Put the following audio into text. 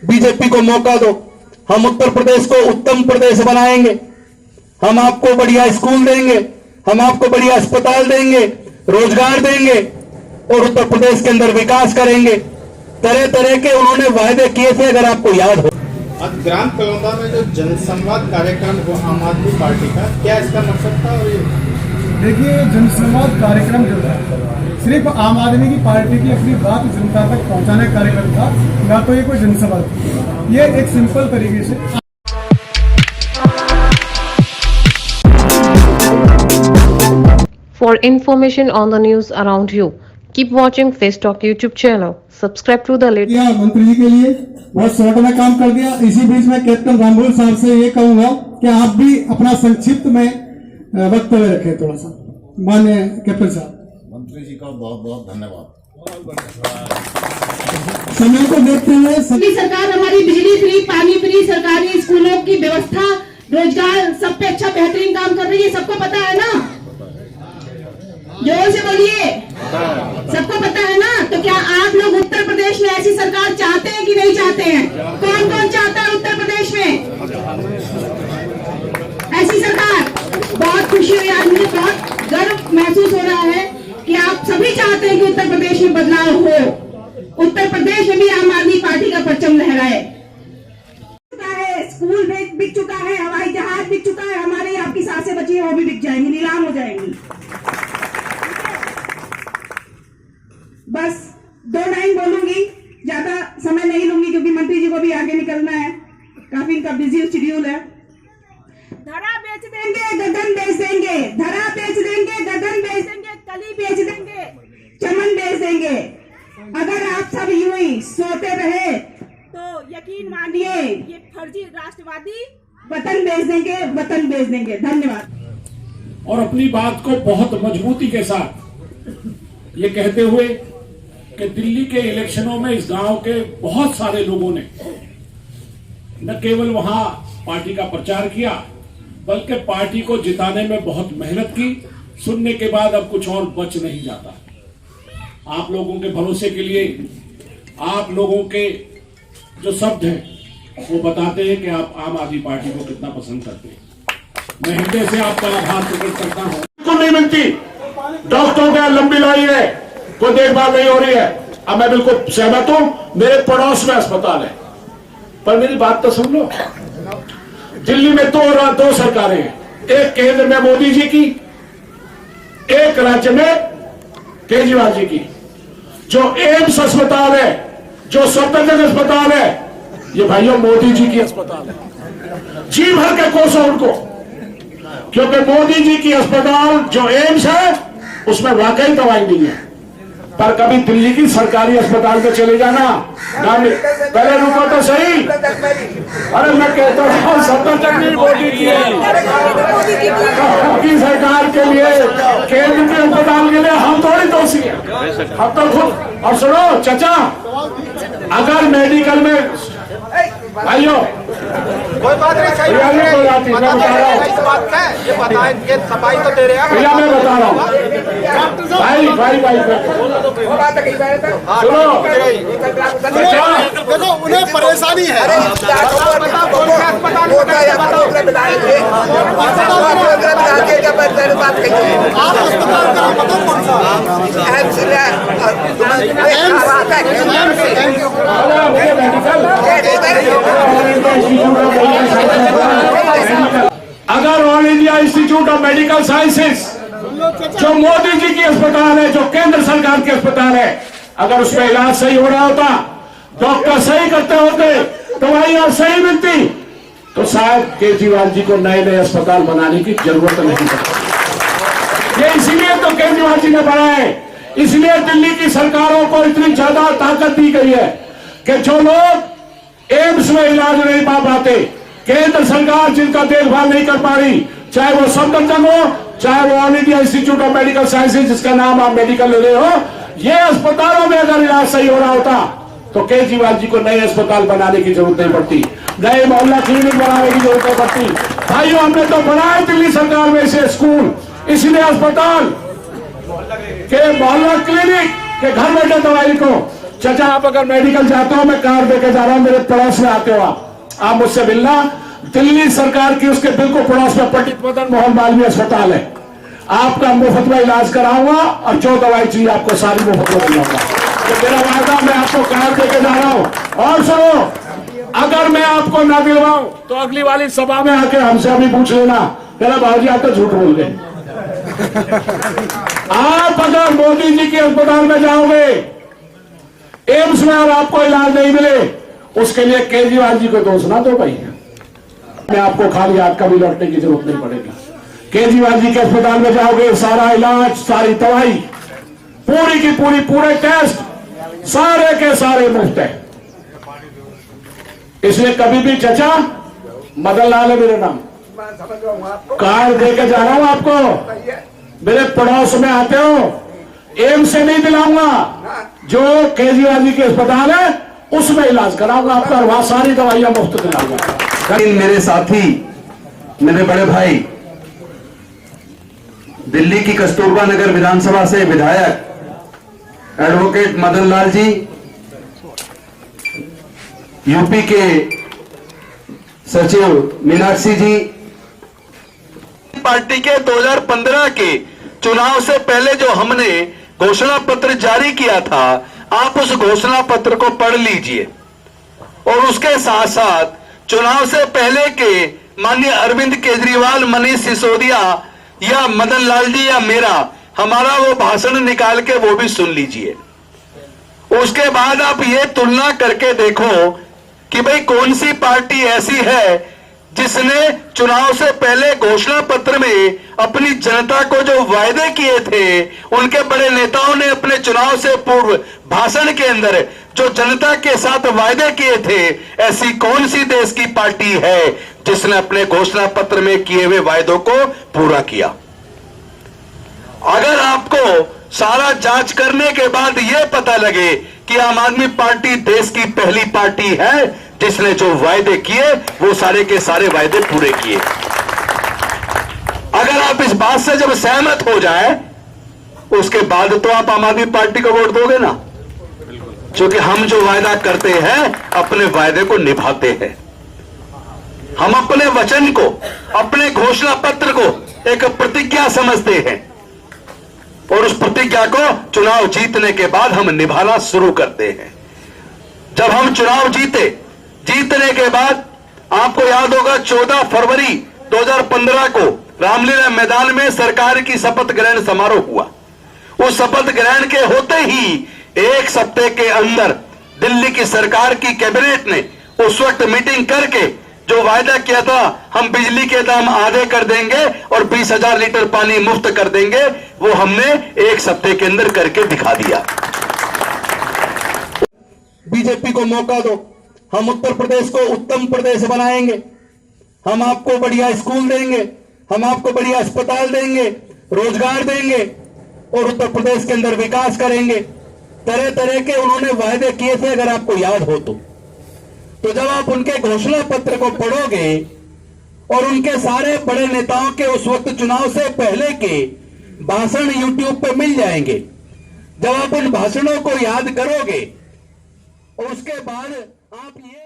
BJP को मौका दो, हम उत्तर प्रदेश को उत्तम प्रदेश बनाएंगे, हम आपको बढ़िया स्कूल देंगे, हम आपको बढ़िया अस्पताल देंगे, रोजगार देंगे और उत्तर प्रदेश के अंदर विकास करेंगे। तरह तरह के उन्होंने वायदे किए थे, अगर आपको याद हो। आज ग्राम कलौंदा में जो जनसंवाद कार्यक्रम हुआ आम आदमी पार्टी का, क्या इसका मकसद था? और देखिए, जनसंवाद कार्यक्रम जो था सिर्फ आम आदमी की पार्टी की अपनी बात जनता तक पहुंचाने का कार्यक्रम था, ना तो ये कोई जनसभा थी। ये एक सिंपल तरीके से For information on the news around you, keep watching Face Talk YouTube channel. Subscribe to the latest. मंत्री जी के लिए बहुत शॉर्ट में काम कर दिया। इसी बीच में कैप्टन रामबोल साहब से ये कहूंगा कि आप भी अपना संक्षिप्त में वक्तव्य रखें थोड़ा सा। माननीय कैप्टन साहब। मंत्री जी का बहुत बहुत धन्यवाद। समय को देखते हुए सरकार हमारी बिजली फ्री, पानी फ्री, सरकारी स्कूलों की व्यवस्था, रोजगार सब पे अच्छा बेहतरीन काम कर रही है। सबको पता है ना? जोर से बोलिए, सबको पता है ना? तो क्या आप लोग उत्तर प्रदेश में ऐसी सरकार चाहते हैं कि नहीं चाहते हैं? कौन कौन चाहता है उत्तर प्रदेश में ऐसी सरकार? बहुत खुशी हुई, आज मुझे बहुत गर्व महसूस हो रहा है कि आप सभी चाहते हैं कि उत्तर प्रदेश में बदलाव हो, उत्तर प्रदेश में भी आम आदमी पार्टी का परचम लहराए। स्कूल बिक चुका है, हवाई जहाज बिक चुका है, हमारे आपकी सांसें बची है वो भी बिक जाएंगी, नीलाम हो जाएंगी। बस 2 लाइन बोलूंगी, ज्यादा समय नहीं लूंगी क्योंकि मंत्री जी को भी आगे निकलना है, काफी इनका बिजी शेड्यूल है। धरा बेच देंगे, गगन बेच देंगे, धरा बेच देंगे, गगन बेच देंगे, कली बेच देंगे, चमन बेच देंगे। अगर आप सब यूं ही सोते रहे तो यकीन मानिए ये फर्जी राष्ट्रवादी वतन बेच देंगे, वतन बेच देंगे। धन्यवाद। और अपनी बात को बहुत मजबूती के साथ ये कहते हुए कि दिल्ली के इलेक्शनों में इस गांव के बहुत सारे लोगों ने न केवल वहां पार्टी का प्रचार किया बल्कि पार्टी को जिताने में बहुत मेहनत की। सुनने के बाद अब कुछ और बच नहीं जाता। आप लोगों के भरोसे के लिए आप लोगों के जो शब्द हैं वो बताते हैं कि आप आम आदमी पार्टी को कितना पसंद करते हैं। मैं हृदय से आपका आभार प्रकट करता हूं। को नहीं मिलती, डॉक्टरों का लंबी लाइन है, कोई देखभाल नहीं हो रही है। अब मैं बिल्कुल सहमत हूं, मेरे पड़ोस में अस्पताल है, पर मेरी बात तो सुन लो। दिल्ली में दो सरकारें हैं, एक केंद्र में मोदी जी की, एक राज्य में केजरीवाल जी की। जो एम्स अस्पताल है, जो सफदरजंग अस्पताल है, ये भाइयों मोदी जी की अस्पताल है। जी भर के कोसो उनको, क्योंकि मोदी जी की अस्पताल जो एम्स है उसमें वाकई दवाई नहीं है। पर कभी दिल्ली की सरकारी अस्पताल में चले जाना, पहले रुको तो सही। अरे मैं कहता हूँ सफदरजंग मोदी की है, सरकार के लिए, केंद्र के अस्पताल के लिए हम थोड़ी दोषी हैं, हम तो खुद। और सुनो चाचा, अगर मेडिकल में भाइयों कोई बात नहीं, सही बात है, ये बताएं कि सफाई तो दे रहे हैं भैया, मैं बता रहा हूँ भाई सुनो, देखो उन्हें परेशानी है। अगर all India institute of medical sciences जो मोदी जी की अस्पताल है, जो केंद्र सरकार की अस्पताल है, अगर उसमें इलाज सही हो रहा होता, डॉक्टर सही करते होते, दवाइयां सही मिलती, तो शायद केजरीवाल जी को नए नए अस्पताल बनाने की जरूरत नहीं पड़ती। ये इसीलिए तो केजरीवाल जी ने बनाए, इसलिए दिल्ली की सरकारों को इतनी ज्यादा ताकत दी गई है कि जो लोग एम्स में इलाज नहीं पा पाते, केंद्र सरकार जिनका देखभाल नहीं कर पा रही, चाहे वो सफदरजंग हो, चाहे वो all India institute of medical sciences जिसका नाम आप मेडिकल ले रहे हो, ये अस्पतालों में अगर इलाज सही हो रहा होता तो केजरीवाल जी को नए अस्पताल बनाने की जरूरत नहीं पड़ती, नए मोहल्ला क्लिनिक बनाने की जरूरत नहीं पड़ती। भाइयों, हमने तो बनाए दिल्ली सरकार में से स्कूल, इसलिए अस्पताल के मोहल्ला क्लिनिक के घर बैठे दवाई को चाचा आप अगर मेडिकल जाते हो, मैं कार देके जा रहा हूं, मेरे पड़ोस में आते हो, आप मुझसे मिलना। दिल्ली सरकार की उसके बिल्कुल पड़ोस में पंडित मदन मोहन मालवीय अस्पताल है, आपका मुफ्त में इलाज कराऊंगा और जो दवाई चाहिए आपको सारी मुफ्त में दिलाऊंगा। तो मेरा वादा, मैं आपको कार देके जा रहा हूं। और सुनो, अगर मैं आपको ना दिलवाऊं तो अगली वाली सभा में आके हमसे अभी पूछ लेना, कहना बाबूजी आप तो झूठ बोल गए। आप अगर मोदी जी के अस्पताल में जाओगे, एम्स में, और आपको इलाज नहीं मिले, उसके लिए केजरीवाल जी को दोष ना दो भाई। मैं आपको खाली हाथ का भी लौटने की जरूरत नहीं पड़ेगी। केजरीवाल जी के अस्पताल में जाओगे, सारा इलाज, सारी दवाई, पूरी की पूरी, पूरे टेस्ट सारे के सारे मुफ्त है। इसलिए कभी भी चाचा, मदन लाल है मेरा नाम, कार्ड देकर जा रहा हूं आपको, मेरे पड़ोस में आते हो, एम्स से नहीं दिलाऊंगा, जो केजरीवाल जी के अस्पताल है उसमें इलाज कराऊंगा आपका, और वहां सारी दवाइयां मुफ्त दिलाऊंगा। मेरे साथी, मेरे बड़े भाई, दिल्ली की कस्तूरबा नगर विधानसभा से विधायक एडवोकेट मदन लाल जी, यूपी के सचिव मीनाक्षी जी, पार्टी के 2015 के चुनाव से पहले जो हमने घोषणा पत्र जारी किया था, आप उस घोषणा पत्र को पढ़ लीजिए। और उसके साथ साथ चुनाव से पहले के माननीय अरविंद केजरीवाल, मनीष सिसोदिया या मदन लाल जी या मेरा, हमारा वो भाषण निकाल के वो भी सुन लीजिए। उसके बाद आप ये तुलना करके देखो कि भाई कौन सी पार्टी ऐसी है जिसने चुनाव से पहले घोषणा पत्र में अपनी जनता को जो वायदे किए थे, उनके बड़े नेताओं ने अपने चुनाव से पूर्व भाषण के अंदर जो जनता के साथ वायदे किए थे, ऐसी कौन सी देश की पार्टी है जिसने अपने घोषणा पत्र में किए हुए वायदों को पूरा किया? अगर आपको सारा जांच करने के बाद यह पता लगे कि आम आदमी पार्टी देश की पहली पार्टी है जिसने जो वायदे किए वो सारे के सारे वायदे पूरे किए, अगर आप इस बात से जब सहमत हो जाए, उसके बाद तो आप आम आदमी पार्टी को वोट दोगे ना, क्योंकि हम जो वायदा करते हैं अपने वायदे को निभाते हैं। हम अपने वचन को, अपने घोषणा पत्र को एक प्रतिज्ञा समझते हैं, और उस प्रतिज्ञा को चुनाव जीतने के बाद हम निभाना शुरू करते हैं। जब हम चुनाव जीतने के बाद, आपको याद होगा 14 फरवरी 2015 को रामलीला मैदान में सरकार की शपथ ग्रहण समारोह हुआ। उस शपथ ग्रहण के होते ही एक सप्ताह के अंदर दिल्ली की सरकार की कैबिनेट ने उस वक्त मीटिंग करके जो वायदा किया था, हम बिजली के दाम आधे कर देंगे और 20,000 लीटर पानी मुफ्त कर देंगे, वो हमने एक सप्ताह के अंदर करके दिखा दिया। बीजेपी को मौका दो, हम उत्तर प्रदेश को उत्तम प्रदेश बनाएंगे, हम आपको बढ़िया स्कूल देंगे, हम आपको बढ़िया अस्पताल देंगे, रोजगार देंगे और उत्तर प्रदेश के अंदर विकास करेंगे। तरह तरह के उन्होंने वायदे किए थे, अगर आपको याद हो तो जब आप उनके घोषणा पत्र को पढ़ोगे और उनके सारे बड़े नेताओं के उस वक्त चुनाव से पहले के भाषण YouTube पे मिल जाएंगे। जब आप उन भाषणों को याद करोगे और उसके बाद आप ये